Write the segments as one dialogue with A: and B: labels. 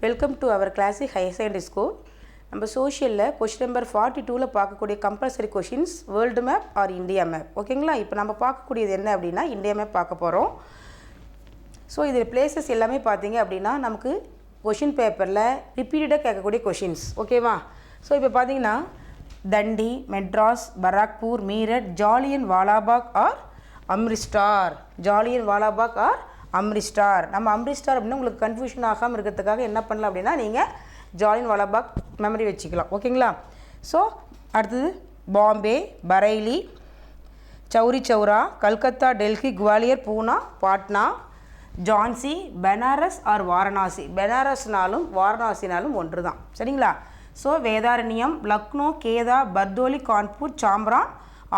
A: Welcome to our classic higher secondary school. நம்ம சோஷியலில் question number 42ல் பார்க்கக்கூடிய compulsory questions world map or India map. ஓகேங்களா? இப்போ நம்ம பார்க்கக்கூடியது என்ன அப்படின்னா இந்தியா மேப் பார்க்க போகிறோம். ஸோ இதில் பிளேசஸ் எல்லாமே பார்த்தீங்க அப்படின்னா நமக்கு கொஷின் பேப்பரில் ரிப்பீட்டடாக கேட்கக்கூடிய கொஷின்ஸ். ஓகேவா? ஸோ இப்போ பார்த்தீங்கன்னா தண்டி, மெட்ராஸ், பராக்பூர், மீரட், ஜாலியன் வாலாபாக் ஆர் அம்ரிஸ்டார். ஜாலியன் வாலாபாக் ஆர் அம்ரிஸ்டார். நம்ம அம்ரிஸ்டார் அப்படின்னா உங்களுக்கு கன்ஃபியூஷன் ஆகாமல் இருக்கிறதுக்காக என்ன பண்ணலாம் அப்படின்னா நீங்கள் ஜாலியன் வாலாபாக் மெமரி வச்சுக்கலாம். ஓகேங்களா? ஸோ அடுத்தது பாம்பே, பரைலி, சௌரி சௌரா, கல்கத்தா, டெல்லி, குவாலியர், பூனா, பாட்னா, ஜான்சி, பெனாரஸ் ஆர் வாரணாசி. பெனாரஸ்னாலும் வாரணாசினாலும் ஒன்று தான். சரிங்களா? ஸோ வேதாரண்யம், லக்னோ, கேதா, பர்தோலி, கான்பூர், சாம்ரான்,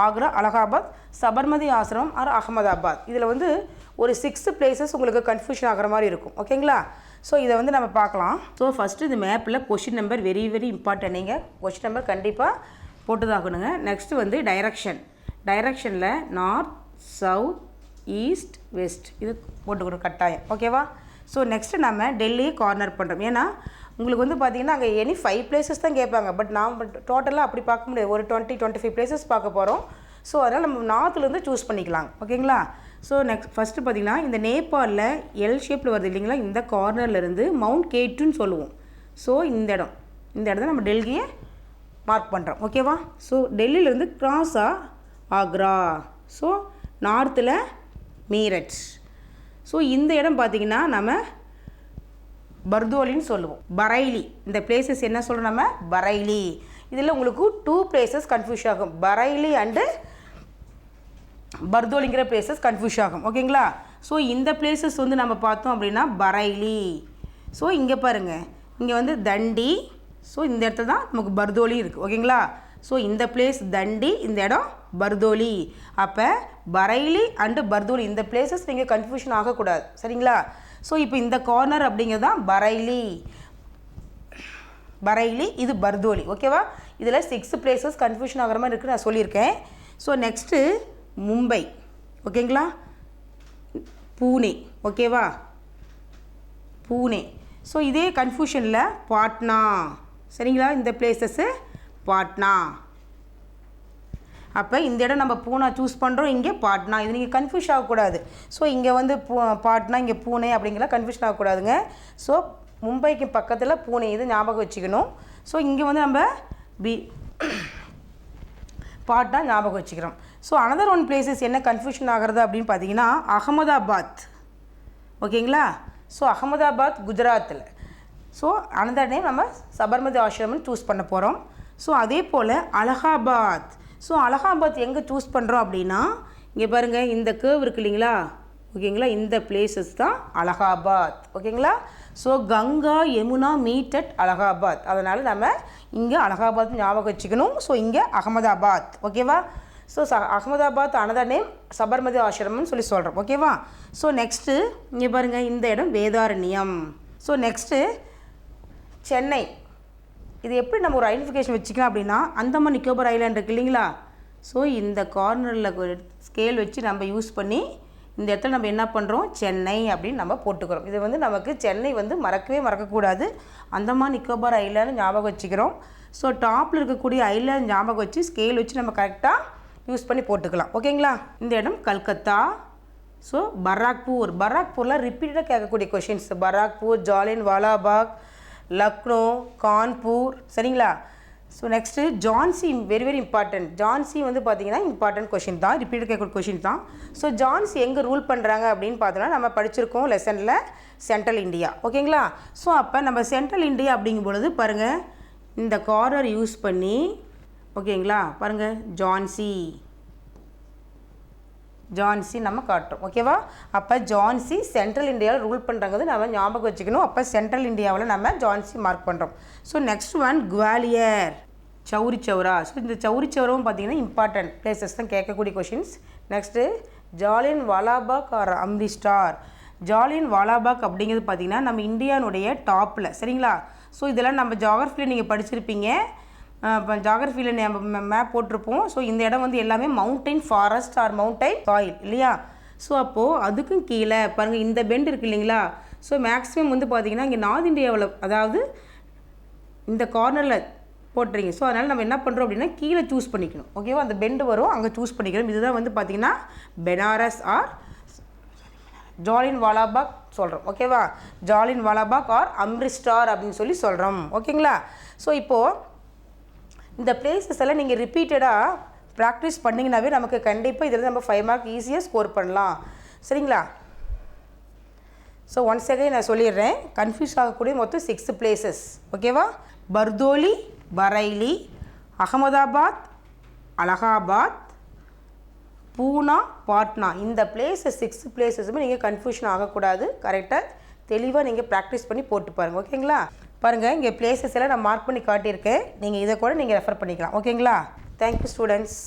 A: ஆக்ரா, அலகாபாத், சபர்மதி ஆசிரமம் ஆர் அகமதாபாத். இதில் வந்து ஒரு 6 பிளேசஸ் உங்களுக்கு கன்ஃபியூஷன் ஆகிற மாதிரி இருக்கும். ஓகேங்களா? ஸோ இதை வந்து நம்ம பார்க்கலாம். ஸோ ஃபஸ்ட்டு இந்த மேப்பில் கொஷின் நம்பர் வெரி இம்பார்ட்டன்ட். நீங்கள் கொஷின் நம்பர் கண்டிப்பாக போட்டுதாகணுங்க. நெக்ஸ்ட்டு வந்து டைரக்ஷனில் நார்த், சவுத், ஈஸ்ட், வெஸ்ட் இது போட்டுக்கணும் கட்டாயம். ஓகேவா? ஸோ நெக்ஸ்ட்டு நம்ம டெல்லியை கார்னர் பண்ணுறோம். ஏன்னா உங்களுக்கு வந்து பார்த்திங்கன்னா அங்கே எனி 5 பிளேசஸ் தான் கேட்பாங்க. பட் நாம் டோட்டலாக அப்படி பார்க்க முடியாது. ஒரு 20-25 பிளேசஸ் பார்க்க போகிறோம். ஸோ அதனால் நம்ம நார்த்துலேருந்து சூஸ் பண்ணிக்கலாம். ஓகேங்களா? ஸோ நெக்ஸ்ட் ஃபஸ்ட்டு பார்த்திங்கன்னா இந்த நேபாளில் எல் ஷேப்பில் வருது இல்லைங்களா, இந்த கார்னர்லேருந்து மவுண்ட் கேட்டுன்னு சொல்லுவோம். ஸோ இந்த இடத்த நம்ம டெல்லியை மார்க் பண்ணுறோம். ஓகேவா? ஸோ டெல்லியிலேருந்து கிராஸாக ஆக்ரா. ஸோ நார்த்தில் மீரட். ஸோ இந்த இடம் பார்த்திங்கன்னா நம்ம பர்தோலின்னு சொல்லுவோம். பரைலி. இந்த பிளேசஸ் என்ன சொல்கிறோம் நம்ம? பரைலி. இதில் உங்களுக்கு 2 பிளேசஸ் கன்ஃபியூஸ் ஆகும். பரைலி அண்டு பர்தோலிங்கிற பிளேசஸ் கன்ஃபியூஸ் ஆகும். ஓகேங்களா? ஸோ இந்த பிளேசஸ் வந்து நம்ம பார்த்தோம் அப்படின்னா பரைலி. ஸோ இங்கே பாருங்கள், இங்கே வந்து தண்டி. ஸோ இந்த இடத்துல தான் நமக்கு பர்தோலி இருக்குது. ஓகேங்களா? ஸோ இந்த பிளேஸ் தண்டி, இந்த இடம் பர்தோலி. அப்போ பரைலி அண்டு பர்தோலி இந்த பிளேசஸ் நீங்கள் கன்ஃபியூஷன் ஆகக்கூடாது. சரிங்களா? ஸோ இப்போ இந்த கார்னர் அப்படிங்கிறது தான் பரைலி, இது பர்தோலி. ஓகேவா? இதில் 6 பிளேசஸ் கன்ஃபியூஷன் ஆகிற மாதிரி இருக்குது நான் சொல்லியிருக்கேன். So next Mumbai. ஓகேங்களா? பூனே. ஓகேவா? பூனே. ஸோ இதே கன்ஃபியூஷனில் பாட்னா. சரிங்களா? இந்த பிளேசஸ்ஸு பாட்னா. அப்போ இந்த இடம் நம்ம பூனா சூஸ் பண்ணுறோம், இங்கே பாட்னா. இது நீங்கள் கன்ஃபியூஷன் ஆகக்கூடாது. ஸோ இங்கே வந்து பாட்னா, இங்கே பூனே அப்படிங்கலாம் கன்ஃபியூஷன் ஆகக்கூடாதுங்க. ஸோ மும்பைக்கு பக்கத்தில் பூனே, இது ஞாபகம் வச்சுக்கணும். ஸோ இங்கே வந்து நம்ம பாட்னா ஞாபகம் வச்சுக்கிறோம். ஸோ அனதர் ஒன் பிளேசஸ் என்ன கன்ஃபியூஷன் ஆகிறது அப்படின்னு பார்த்தீங்கன்னா அகமதாபாத். ஓகேங்களா? ஸோ அகமதாபாத் குஜராத்தில். ஸோ அனதர் நேம் நம்ம சபர்மதி ஆசிரமம்னு சூஸ் பண்ண போகிறோம். ஸோ அதே போல் அலகாபாத். ஸோ அலகாபாத் எங்கே சூஸ் பண்ணுறோம் அப்படின்னா இங்கே பாருங்கள், இந்த கேர்வ் இருக்குது இல்லைங்களா? ஓகேங்களா? இந்த பிளேசஸ் தான் அலகாபாத். ஓகேங்களா? So Ganga Yamuna meet at Allahabad. அதனால் நம்ம இங்கே அலகாபாத் ஞாபகம் வச்சுக்கணும். ஸோ இங்கே அகமதாபாத். ஓகேவா? So Ahmedabad another name Sabarmati ஆசிரமம்னு சொல்கிறோம். ஓகேவா? ஸோ நெக்ஸ்ட்டு இங்கே பாருங்கள், இந்த இடம் வேதாரண்யம். So next Chennai. இது எப்படி நம்ம ஒரு ஐடென்டிஃபிகேஷன் வச்சுக்கலாம் அப்படின்னா அந்தமான் நிக்கோபார் ஐலாண்ட் இருக்குது இல்லைங்களா? ஸோ இந்த கார்னரில் ஒரு ஸ்கேல் வச்சு நம்ம யூஸ் பண்ணி இந்த இடத்துல நம்ம என்ன பண்ணுறோம்? சென்னை அப்படின்னு நம்ம போட்டுக்கிறோம். இது வந்து நமக்கு சென்னை வந்து மறக்கக்கூடாது. அந்தமான் நிக்கோபார் ஐலாண்டு ஞாபகம் வச்சுக்கிறோம். ஸோ டாப்பில் இருக்கக்கூடிய ஐலாண்ட் ஞாபகம் வச்சு ஸ்கேல் வச்சு நம்ம கரெக்டாக யூஸ் பண்ணி போட்டுக்கலாம். ஓகேங்களா? இந்த இடம் கல்கத்தா. ஸோ பராக்பூரில் ரிப்பீட்டடாக கேட்கக்கூடிய கொஷின்ஸ். பராக்பூர், ஜாலியன் வாலாபாக், லக்னோ, கான்பூர். சரிங்களா? So next Jhansi very important. Jhansi வந்து பார்த்திங்கன்னா இம்பார்ட்டன்ட் கொஷின் தான், ரிப்பீட் கேட்கக்கூடிய கொஷின் தான். ஸோ ஜான்சி எங்கே ரூல் பண்ணுறாங்க அப்படின்னு பார்த்தோன்னா நம்ம படிச்சிருக்கோம் லெசனில் சென்ட்ரல் இந்தியா. ஓகேங்களா? ஸோ அப்போ நம்ம சென்ட்ரல் இந்தியா அப்படிங்கும் பொழுது பாருங்கள், இந்த கார்னர் யூஸ் பண்ணி ஓகேங்களா பாருங்கள் ஜான்சி நம்ம காட்டுறோம். ஓகேவா? அப்போ ஜான்சி சென்ட்ரல் இந்தியாவில் ரூல் பண்ணுறாங்கிறது நம்ம ஞாபகம் வச்சுக்கணும். அப்போ சென்ட்ரல் இந்தியாவில் நம்ம ஜான்சி மார்க் பண்ணுறோம். ஸோ நெக்ஸ்ட் ஒன் குவாலியர், சௌரி சௌரா. ஸோ இந்த சௌரி சௌராவும் பார்த்திங்கன்னா இம்பார்ட்டன்ட் பிளேசஸ் தான் கேட்கக்கூடிய கொஷின்ஸ். நெக்ஸ்ட்டு ஜாலியன் வாலாபாக் ஆர் அம்ரிஸ்டார். ஜாலியன் வாலாபாக் அப்படிங்கிறது பார்த்திங்கன்னா நம்ம இந்தியானுடைய டாப்பில். சரிங்களா? ஸோ இதெல்லாம் நம்ம ஜாகிரஃபியில் நீங்கள் படிச்சிருப்பீங்க. இப்போ ஜாகிரஃபியில் நம்ம மேப் போட்டிருப்போம். ஸோ இந்த இடம் வந்து எல்லாமே mountain forest or mountain soil இல்லையா? ஸோ அப்போது அதுக்கும் கீழே பாருங்கள் இந்த பெண்ட் இருக்குது இல்லைங்களா? ஸோ மேக்ஸிமம் வந்து பார்த்திங்கன்னா இங்கே நார்த் இந்தியாவில் அதாவது இந்த கார்னரில் போட்டுறீங்க. ஸோ அதனால் நம்ம என்ன பண்ணுறோம் அப்படின்னா கீழே சூஸ் பண்ணிக்கணும். ஓகேவா, அந்த பெண்டு வரும் அங்கே சூஸ் பண்ணிக்கணும். இதுதான் வந்து பார்த்திங்கன்னா பெனாரஸ் ஆர் ஜாலியன் வாலாபாக் சொல்கிறோம். ஓகேவா, ஜாலியன் வாலாபாக் ஆர் அம்ரிஸ்டார் அப்படின்னு சொல்லி சொல்கிறோம். ஓகேங்களா. ஸோ இப்போது இந்த பிளேசஸ் எல்லாம் நீங்கள் ரிப்பீட்டடாக ப்ராக்டிஸ் பண்ணிங்கனாவே நமக்கு கண்டிப்பாக இதில் நம்ம 5 மார்க் ஈஸியாக ஸ்கோர் பண்ணலாம். சரிங்களா. ஸோ ஒன்ஸ் அகைன் நான் சொல்லிடுறேன், கன்ஃபியூஸ் ஆகக்கூடிய மொத்தம் 6 பிளேசஸ். ஓகேவா, பர்தோலி, பரைலி, அகமதாபாத், அலகாபாத், பூனா, பாட்னா. இந்த பிளேசஸ் 6 பிளேசஸுமே நீங்கள் கன்ஃபியூஷன் ஆகக்கூடாது. கரெக்டாக தெளிவாக நீங்கள் ப்ராக்டிஸ் பண்ணி போட்டு பாருங்கள். ஓகேங்களா. பாருங்கள், இங்கே பிளேசஸ் எல்லாம் நான் மார்க் பண்ணி காட்டியிருக்கேன். நீங்கள் இதை கூட நீங்கள் ரெஃபர் பண்ணிக்கலாம். ஓகேங்களா. Thank you students.